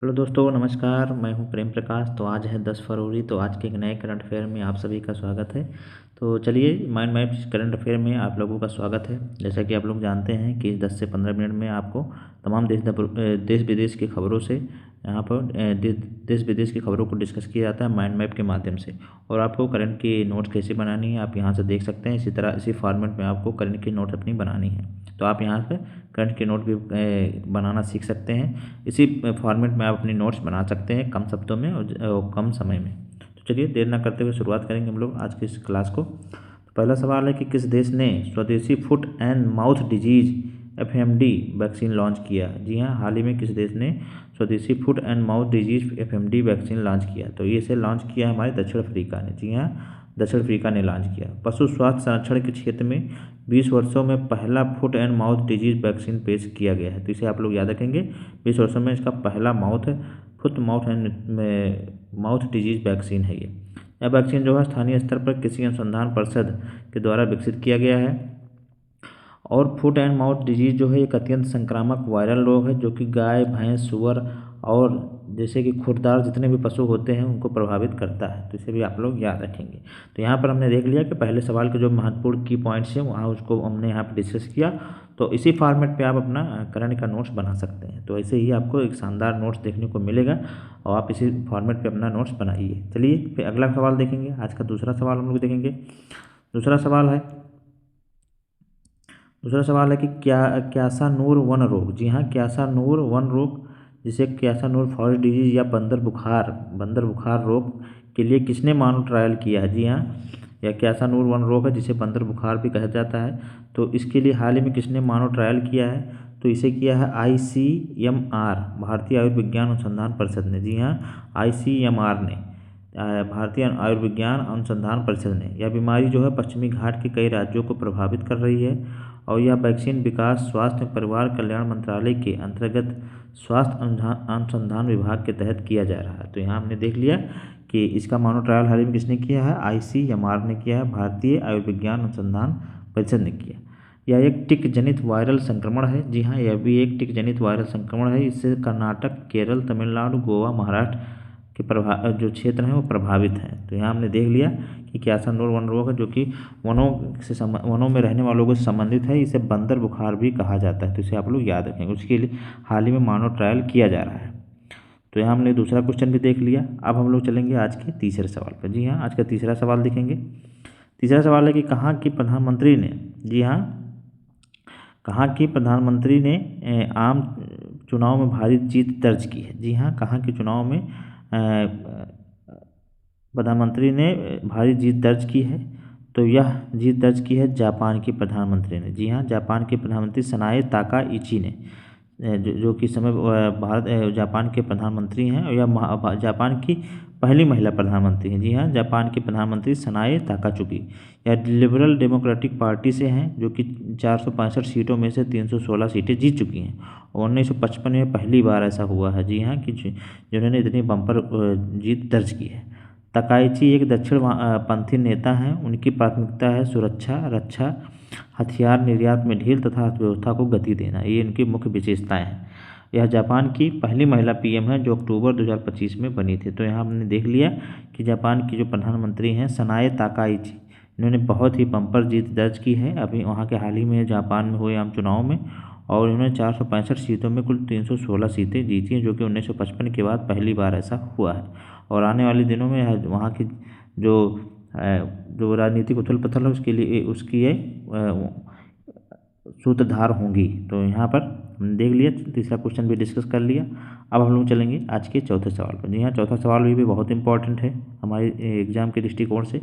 Hello दोस्तों, नमस्कार। मैं हूं प्रेम प्रकाश। तो आज है 10 फरवरी। तो आज के एक नए करंट अफेयर में आप सभी का स्वागत है। तो चलिए, माइंड मैप करंट अफेयर में आप लोगों का स्वागत है। जैसा कि आप लोग जानते हैं कि 10 से 15 मिनट में आपको तमाम देश विदेश की खबरों से यहाँ पर देश विदेश की खबरों को डिस्कस किया जाता है माइंड मैप के माध्यम से। और आपको करंट की नोट्स कैसे बनानी है आप यहाँ से देख सकते हैं। इसी तरह इसी फॉर्मेट में आपको करंट की नोट अपनी बनानी है। तो आप यहाँ पर करंट की नोट भी बनाना सीख सकते हैं। इसी फॉर्मेट में आप अपनी नोट्स बना सकते हैं कम शब्दों में और कम समय में। तो चलिए, देर ना करते हुए शुरुआत करेंगे हम लोग आज की इस क्लास को। तो पहला सवाल है कि किस देश ने स्वदेशी foot and mouth disease FMD vaccine launch किया। जी हाँ, हाल ही में किस देश ने स्वदेशी foot and mouth disease FMD vaccine launch किया। तो ये इसे लॉन्च किया है हमारे दक्षिण अफ्रीका ने। जी हाँ, दक्षिण अफ्रीका ने लॉन्च किया। पशु स्वास्थ्य संरक्षण के क्षेत्र में 20 वर्षों में पहला foot and mouth disease vaccine पेश किया गया है। तो इसे आप लोग याद रखेंगे। 20 वर्षों में इसका पहला foot mouth and mouth disease vaccine है ये। यह वैक्सीन जो है स्थानीय स्तर पर कृषि अनुसंधान परिषद के द्वारा विकसित किया गया है। और फुट एंड माउथ डिजीज जो है एक अत्यंत संक्रामक वायरल रोग है जो कि गाय, भैंस, सूअर और जैसे कि खुरदार जितने भी पशु होते हैं उनको प्रभावित करता है। तो इसे भी आप लोग याद रखेंगे। तो यहाँ पर हमने देख लिया कि पहले सवाल के जो महत्वपूर्ण की पॉइंट्स हैं वहाँ उसको हमने यहाँ पर डिस्कस किया। तो इसी फॉर्मेट पे आप अपना करंट का नोट्स बना सकते हैं। तो ऐसे ही आपको एक शानदार नोट्स देखने को मिलेगा और आप इसी फॉर्मेट पे अपना नोट्स बनाइए। चलिए, फिर अगला सवाल देखेंगे। आज का दूसरा सवाल हम लोग देखेंगे। दूसरा सवाल है कि क्यासा नूर वन रोग। जी हाँ, क्यासा नूर वन रोग, जिसे क्यासा नूर फॉरेस्ट डिजीज या बंदर बुखार रोग के लिए किसने मानव ट्रायल किया है। जी हाँ, यह क्यासा नूर वन रोग है जिसे बंदर बुखार भी कहा जाता है। तो इसके लिए हाल ही में किसने मानव ट्रायल किया है। तो इसे किया है ICMR, भारतीय आयुर्विज्ञान अनुसंधान परिषद ने। जी हाँ, ICMR ने, भारतीय आयुर्विज्ञान अनुसंधान परिषद ने। यह बीमारी जो है पश्चिमी घाट के कई राज्यों को प्रभावित कर रही है और यह वैक्सीन विकास स्वास्थ्य एवं परिवार कल्याण मंत्रालय के अंतर्गत स्वास्थ्य अनुसंधान विभाग के तहत किया जा रहा है। तो यहाँ हमने देख लिया कि इसका मानव ट्रायल हाल ही में किसने किया है। ICMR ने किया है, भारतीय आयुर्विज्ञान अनुसंधान परिषद ने किया। यह एक टिक जनित वायरल संक्रमण है। जी हाँ, यह भी एक टिक जनित वायरल संक्रमण है। इससे कर्नाटक, केरल, तमिलनाडु, गोवा, महाराष्ट्र के जो क्षेत्र हैं वो प्रभावित हैं। तो यहाँ हमने देख लिया कि क्यासा नूर वन रोग है जो कि वनों में रहने वालों को संबंधित है। इसे बंदर बुखार भी कहा जाता है। तो इसे आप लोग याद रखेंगे। उसके लिए हाल ही में मानव ट्रायल किया जा रहा है। तो यहाँ हमने दूसरा क्वेश्चन भी देख लिया। अब हम लोग चलेंगे आज के तीसरे सवाल पर। जी हाँ, आज का तीसरा सवाल देखेंगे। तीसरा सवाल है कि कहाँ की प्रधानमंत्री ने, जी हाँ, कहाँ की प्रधानमंत्री ने आम चुनाव में भारी जीत दर्ज की है। जी हाँ, कहाँ के चुनाव में प्रधानमंत्री ने भारी जीत दर्ज की है। तो यह जीत दर्ज की है जापान की प्रधानमंत्री ने। जी हाँ, जापान के प्रधानमंत्री सनाए ताकाइची ने, जो कि समय जापान के प्रधानमंत्री हैं और यह जापान की पहली महिला प्रधानमंत्री हैं। जी हाँ, जापान के प्रधानमंत्री सनाए ताकाचुकी। यह लिबरल डेमोक्रेटिक पार्टी से हैं जो कि 465 सीटों में से 316 सीटें जीत चुकी हैं और 1955 में पहली बार ऐसा हुआ है। जी हाँ, कि जिन्होंने इतनी बम्पर जीत दर्ज की है। तकाइची एक दक्षिण पंथी नेता हैं। उनकी प्राथमिकता है सुरक्षा, रक्षा, हथियार निर्यात में ढील तथा अर्थव्यवस्था को गति देना। ये इनकी मुख्य विशेषताएं हैं। यह जापान की पहली महिला PM है जो अक्टूबर 2025 में बनी थी। तो यहाँ हमने देख लिया कि जापान की जो प्रधानमंत्री हैं सनाए ताकाइची, इन्होंने बहुत ही बम्पर जीत दर्ज की है अभी वहाँ के हाल ही में जापान में हुए आम चुनाव में। और इन्होंने 465 सीटों में कुल 316 सीटें जीती हैं जो कि 1955 के बाद पहली बार ऐसा हुआ है। और आने वाले दिनों में वहाँ की जो जो राजनीतिक उथल पुथल है उसकी ये सूत्रधार होंगी। तो यहाँ पर हमने देख लिया, तीसरा क्वेश्चन भी डिस्कस कर लिया। अब हम लोग चलेंगे आज के चौथे सवाल पर। जी हाँ, चौथा सवाल भी बहुत इंपॉर्टेंट है हमारे एग्जाम के दृष्टिकोण से।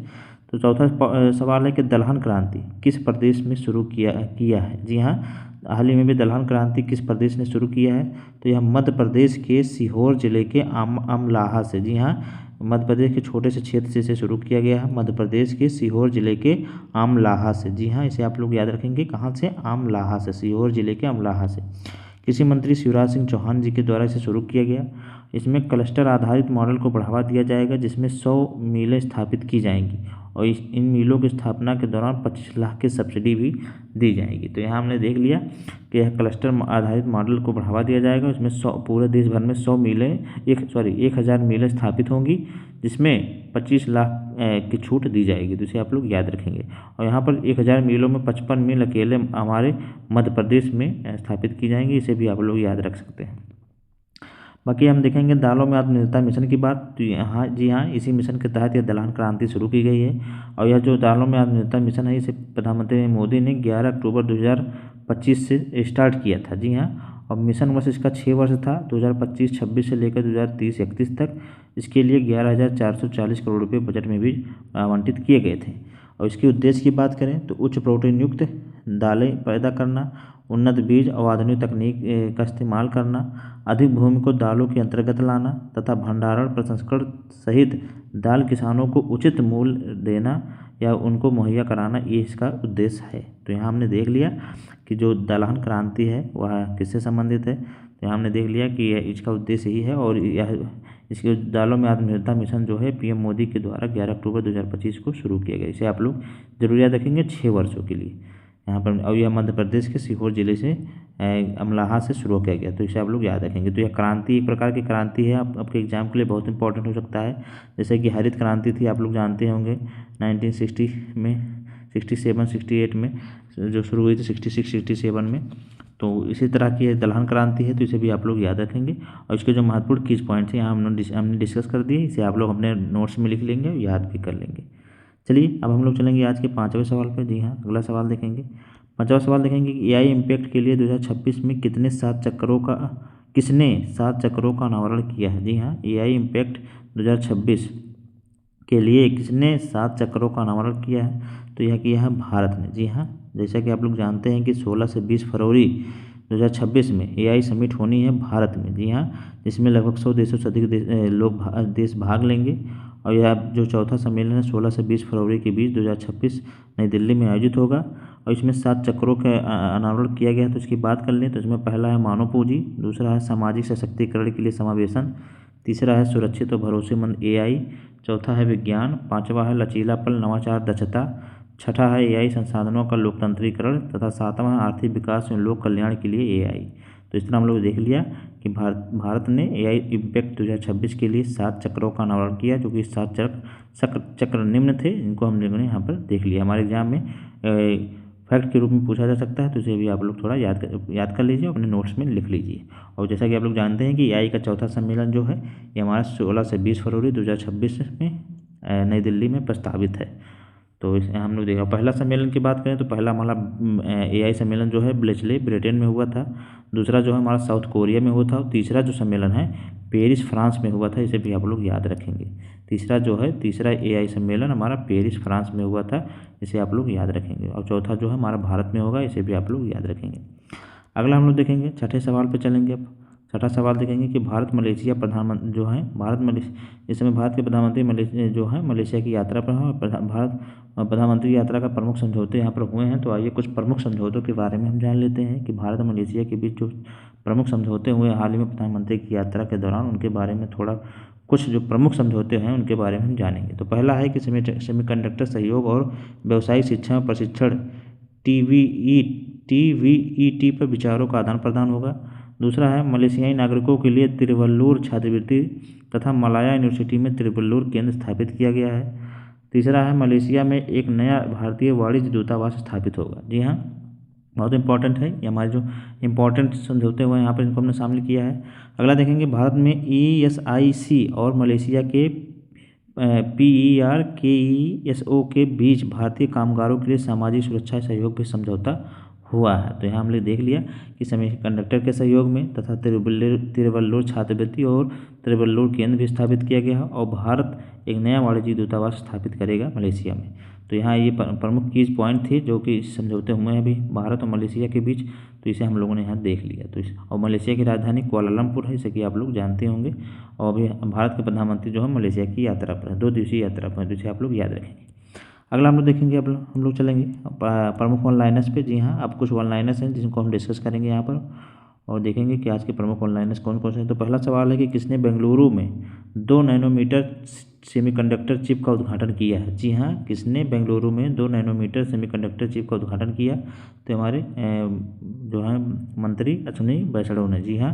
तो चौथा सवाल है कि दलहन क्रांति किस प्रदेश में शुरू किया है। जी हाँ, हाल ही में भी दलहन क्रांति किस प्रदेश ने शुरू किया है। तो यह मध्य प्रदेश के सीहोर जिले के अमलाहा से। जी हाँ, मध्य प्रदेश के छोटे से क्षेत्र से इसे शुरू किया गया है। मध्य प्रदेश के सीहोर जिले के अमलाहा से। जी हाँ, इसे आप लोग याद रखेंगे। कहाँ से? अमलाहा से, सीहोर जिले के अमलाहा से। कृषि मंत्री शिवराज सिंह चौहान जी के द्वारा इसे शुरू किया गया। इसमें क्लस्टर आधारित मॉडल को बढ़ावा दिया जाएगा, जिसमें 100 मिलें स्थापित की जाएंगी और इन मिलों की स्थापना के दौरान 25 लाख की सब्सिडी भी दी जाएगी। तो यहाँ हमने देख लिया कि यह क्लस्टर आधारित मॉडल को बढ़ावा दिया जाएगा। इसमें 100 पूरे देश भर में 100 मिलें 1000 मिलें स्थापित होंगी, जिसमें 25 लाख की छूट दी जाएगी। तो इसे आप लोग याद रखेंगे। और यहाँ पर 1000 मिलों में 55 मिल अकेले हमारे मध्य प्रदेश में स्थापित की जाएंगी। इसे भी आप लोग याद रख सकते हैं। बाकी हम देखेंगे दालों में आत्मनिर्भरता मिशन की बात। तो यहाँ जी हाँ, इसी मिशन के तहत यह दलहन क्रांति शुरू की गई है। और यह जो दालों में आत्मनिर्भरता मिशन है, इसे प्रधानमंत्री मोदी ने 11 अक्टूबर 2025 से स्टार्ट किया था। जी हाँ, और मिशन वर्ष इसका 6 वर्ष था, 2025-26 से लेकर 2030-31 तक। इसके लिए 11,440 करोड़ रुपये बजट में भी आवंटित किए गए थे। और इसके उद्देश्य की बात करें तो उच्च प्रोटीन युक्त दालें पैदा करना, उन्नत बीज और आधुनिक तकनीक का इस्तेमाल करना, अधिक भूमि को दालों के अंतर्गत लाना तथा भंडारण प्रसंस्करण सहित दाल किसानों को उचित मूल्य देना या उनको मुहैया कराना, ये इसका उद्देश्य है। तो यहाँ हमने देख लिया कि जो दलहन क्रांति है वह किससे संबंधित है। तो यहाँ हमने देख लिया कि यह इसका उद्देश्य ही है। और यह इसके दालों में आत्मनिर्भरता मिशन जो है पीएम मोदी के द्वारा 11 अक्टूबर 2025 को शुरू किया गया। इसे आप लोग जरूर याद रखेंगे 6 वर्षों के लिए यहाँ पर। और यह मध्य प्रदेश के सीहोर जिले से अमलाहा से शुरू किया गया। तो इसे आप लोग याद रखेंगे। तो यह क्रांति एक प्रकार की क्रांति है, आपके एग्जाम के लिए बहुत इंपॉर्टेंट हो सकता है। जैसे कि हरित क्रांति थी, आप लोग जानते होंगे 1960 में, 67-68 में जो शुरू हुई थी, 66-67 में। तो इसी तरह की दलहन क्रांति है। तो इसे भी आप लोग याद रखेंगे। और इसके जो महत्वपूर्ण कीज पॉइंट्स हैं यहाँ हमने डिस्कस कर दिए। इसे आप लोग अपने नोट्स में लिख लेंगे और याद भी कर लेंगे। चलिए अब हम लोग चलेंगे आज के 5वें सवाल पर। जी हाँ, अगला सवाल देखेंगे। 5वां सवाल देखेंगे कि AI इम्पैक्ट के लिए 2026 में किसने 7 चक्रों का अनावरण किया है। जी हाँ, AI इम्पैक्ट 2026 के लिए किसने 7 चक्रों का अनावरण किया है। तो यह किया है भारत ने। जी हाँ, जैसा कि आप लोग जानते हैं कि 16 से 20 फरवरी 2026 में AI समिट होनी है भारत में। जी हाँ, जिसमें लगभग 100 देशों से अधिक देश भाग लेंगे। और यह जो चौथा सम्मेलन है 16 से 20 फरवरी के बीच 2026 नई दिल्ली में आयोजित होगा। और इसमें 7 चक्रों का अनावरण किया गया है। तो इसकी बात कर लें तो इसमें पहला है मानव पूंजी, दूसरा है सामाजिक सशक्तिकरण के लिए समावेशन, तीसरा है सुरक्षित और भरोसेमंद AI, चौथा है विज्ञान, पाँचवा है लचीलापन नवाचार दक्षता, छठा है AI संसाधनों का लोकतंत्रीकरण तथा सातवां है आर्थिक विकास और लोक कल्याण के लिए AI। तो इस तरह हम लोग देख लिया कि भारत ने AI इम्पैक्ट 2026 के लिए 7 चक्रों का अनावरण किया, जो कि 7 चक्र निम्न थे। इनको हम लोगों ने यहाँ पर देख लिया। हमारे एग्जाम में फैक्ट के रूप में पूछा जा सकता है। तो इसे भी आप लोग थोड़ा याद कर लीजिए, अपने नोट्स में लिख लीजिए। और जैसा कि आप लोग जानते हैं कि AI का चौथा सम्मेलन जो है ये हमारा 16 से 20 फरवरी 2026 में नई दिल्ली में प्रस्तावित है। तो इस हम लोग देखा पहला सम्मेलन की बात करें तो पहला हमारा AI सम्मेलन जो है ब्लेचले ब्रिटेन में हुआ था, दूसरा जो है हमारा साउथ कोरिया में हुआ था, और तीसरा जो सम्मेलन है पेरिस फ्रांस में हुआ था। इसे भी आप लोग याद रखेंगे। तीसरा AI सम्मेलन हमारा पेरिस फ्रांस में हुआ था, इसे आप लोग याद रखेंगे। और चौथा जो है हमारा भारत में होगा, इसे भी आप लोग याद रखेंगे। अगला हम लोग देखेंगे, छठे सवाल पर चलेंगे। अब छठा सवाल देखेंगे कि भारत मलेशिया प्रधानमंत्री जो है इस समय भारत के प्रधानमंत्री मलेशिया की यात्रा पर हैं। भारत प्रधानमंत्री यात्रा का प्रमुख समझौते यहाँ पर हुए हैं। तो आइए कुछ प्रमुख समझौतों के बारे में हम जान लेते हैं कि भारत और मलेशिया के बीच जो प्रमुख समझौते हुए हाल ही में प्रधानमंत्री की यात्रा के दौरान, उनके बारे में थोड़ा कुछ जो प्रमुख समझौते हैं उनके बारे में हम जानेंगे। तो पहला है कि सेमीकंडक्टर सहयोग और व्यावसायिक शिक्षा और प्रशिक्षण TVET पर विचारों का आदान प्रदान होगा। दूसरा है मलेशियाई नागरिकों के लिए तिरुवल्लुर छात्रवृत्ति तथा मलाया यूनिवर्सिटी में तिरुवल्लुर केंद्र स्थापित किया गया है। तीसरा है मलेशिया में एक नया भारतीय वाणिज्य दूतावास स्थापित होगा। जी हाँ, बहुत इंपॉर्टेंट है। ये हमारे जो इंपॉर्टेंट समझौते हुए हैं यहाँ पर इनको हमने शामिल किया है। अगला देखेंगे भारत में ESIC और मलेशिया के PERKESO के बीच भारतीय कामगारों के लिए सामाजिक सुरक्षा सहयोग भी समझौता हुआ है। तो यहाँ हमने देख लिया कि सेमीकंडक्टर के सहयोग में तथा तिरुवल्लुर छात्रवृत्ति और तिरुवल्लुर केंद्र भी स्थापित किया गया है। और भारत एक नया वाणिज्य दूतावास स्थापित करेगा मलेशिया में। तो यहाँ ये प्रमुख कीज पॉइंट थे जो कि समझौते हुए हैं अभी भारत और मलेशिया के बीच। तो इसे हम लोगों ने यहाँ देख लिया। तो और मलेशिया की राजधानी कुआलालंपुर है, इसे कि आप लोग जानते होंगे। और अभी भारत के प्रधानमंत्री जो है मलेशिया की यात्रा पर है, 2 दिवसीय यात्रा पर है, जिसे आप लोग याद रखेंगे। अगला हम लोग देखेंगे, अब हम लोग चलेंगे प्रमुख वन लाइनर्स पे। जी हाँ, अब कुछ वन लाइनर्स हैं जिनको हम डिस्कस करेंगे यहाँ पर। और देखेंगे कि आज के प्रमुख ऑनलाइन कौन कौन से हैं। तो पहला सवाल है कि किसने बेंगलुरु में 2 नैनोमीटर सेमीकंडक्टर चिप का उद्घाटन किया है। जी हाँ, किसने बेंगलुरु में 2 नैनोमीटर सेमीकंडक्टर चिप का उद्घाटन किया। तो हमारे जो है मंत्री अश्विनी वैष्णव ने। जी हाँ,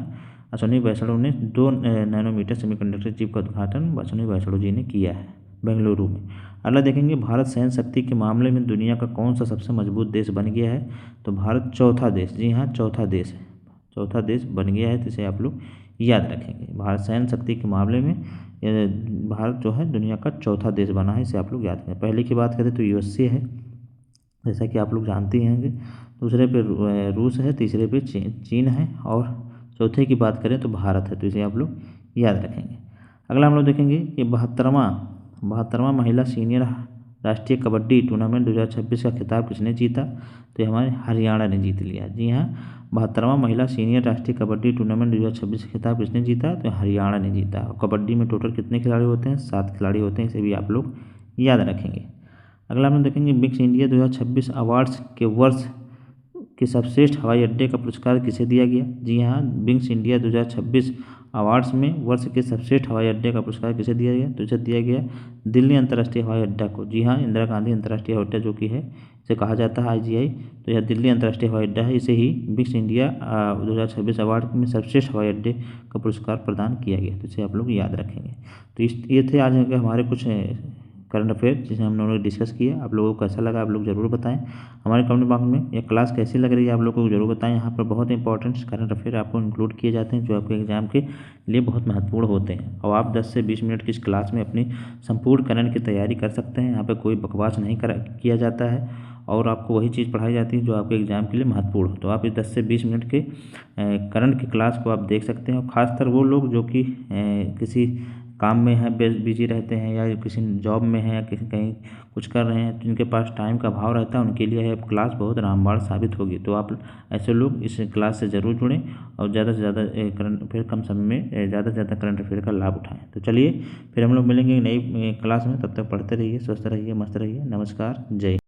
अश्विनी वैष्णव ने 2 नैनोमीटर सेमीकंडक्टर चिप का उद्घाटन अश्विनी वैष्णव जी ने किया है बेंगलुरु में। अगला देखेंगे, भारत सैन्य शक्ति के मामले में दुनिया का कौन सा सबसे मजबूत देश बन गया है। तो भारत चौथा देश, जी हाँ चौथा देश है, चौथा देश बन गया है। तो इसे आप लोग याद रखेंगे। भारत सैन्य शक्ति के मामले में भारत जो है दुनिया का चौथा देश बना है, इसे आप लोग याद रखें। पहले की बात करें तो यूएसए है, जैसा कि आप लोग जानते ही होंगे। दूसरे पे रूस है, तीसरे पे चीन है, और चौथे की बात करें तो भारत है। तो इसे आप लोग याद रखेंगे। अगला हम लोग देखेंगे कि 72वां महिला सीनियर राष्ट्रीय कबड्डी टूर्नामेंट 2026 का खिताब किसने जीता। तो हमारे हरियाणा ने जीत लिया। जी हाँ, 72वां महिला सीनियर राष्ट्रीय कबड्डी टूर्नामेंट 2026 का खिताब किसने जीता। तो हरियाणा ने जीता। और कबड्डी में टोटल कितने खिलाड़ी होते हैं, 7 खिलाड़ी होते हैं, इसे भी आप लोग याद रखेंगे। अगला हम देखेंगे, मिक्स इंडिया 2026 अवार्ड्स के वर्ष के सर्वश्रेष्ठ हवाई अड्डे का पुरस्कार किसे दिया गया। जी हाँ, मिक्स इंडिया 2026 अवार्ड्स में वर्ष के सर्वश्रेष्ठ हवाई अड्डे का पुरस्कार किसे दिया गया। तो इसे दिया गया दिल्ली अंतर्राष्ट्रीय हवाई अड्डा को। जी हाँ, इंदिरा गांधी अंतर्राष्ट्रीय हवाई अड्डा जो कि है, इसे कहा जाता है आईजीआई। तो यह दिल्ली अंतर्राष्ट्रीय हवाई अड्डा है, इसे ही मिक्स इंडिया 2026 अवार्ड में सर्वश्रेष्ठ हवाई अड्डे का पुरस्कार प्रदान किया गया। तो इसे आप लोग याद रखेंगे। तो ये थे आज के हमारे कुछ करंट अफेयर जिसे हम लोगों ने डिस्कस किया। आप लोगों को कैसा लगा आप लोग ज़रूर बताएं हमारे कमेंट बॉक्स में। यह क्लास कैसी लग रही है आप लोगों को ज़रूर बताएं। यहाँ पर बहुत इंपॉर्टेंट करंट अफेयर आपको इंक्लूड किए जाते हैं जो आपके एग्जाम के लिए बहुत महत्वपूर्ण होते हैं। और आप 10 से 20 मिनट की इस क्लास में अपनी संपूर्ण करंट की तैयारी कर सकते हैं। यहाँ पर कोई बकवास नहीं किया जाता है और आपको वही चीज़ पढ़ाई जाती है जो आपके एग्जाम के लिए महत्वपूर्ण हो। तो आप इस 10 से 20 मिनट के करंट की क्लास को आप देख सकते हैं। और ख़ासकर वो लोग जो कि किसी काम में है, बिजी रहते हैं, या किसी जॉब में है, या किसी कहीं कुछ कर रहे हैं, जिनके पास टाइम का अभाव रहता है, उनके लिए यह क्लास बहुत रामबाण साबित होगी। तो आप ऐसे लोग इस क्लास से ज़रूर जुड़ें और ज़्यादा से ज़्यादा करंट अफेयर कम समय में ज़्यादा से ज़्यादा करंट अफेयर का लाभ उठाएं। तो चलिए फिर हम लोग मिलेंगे नई क्लास में। तब तक पढ़ते रहिए, स्वस्थ रहिए, मस्त रहिए। नमस्कार, जय।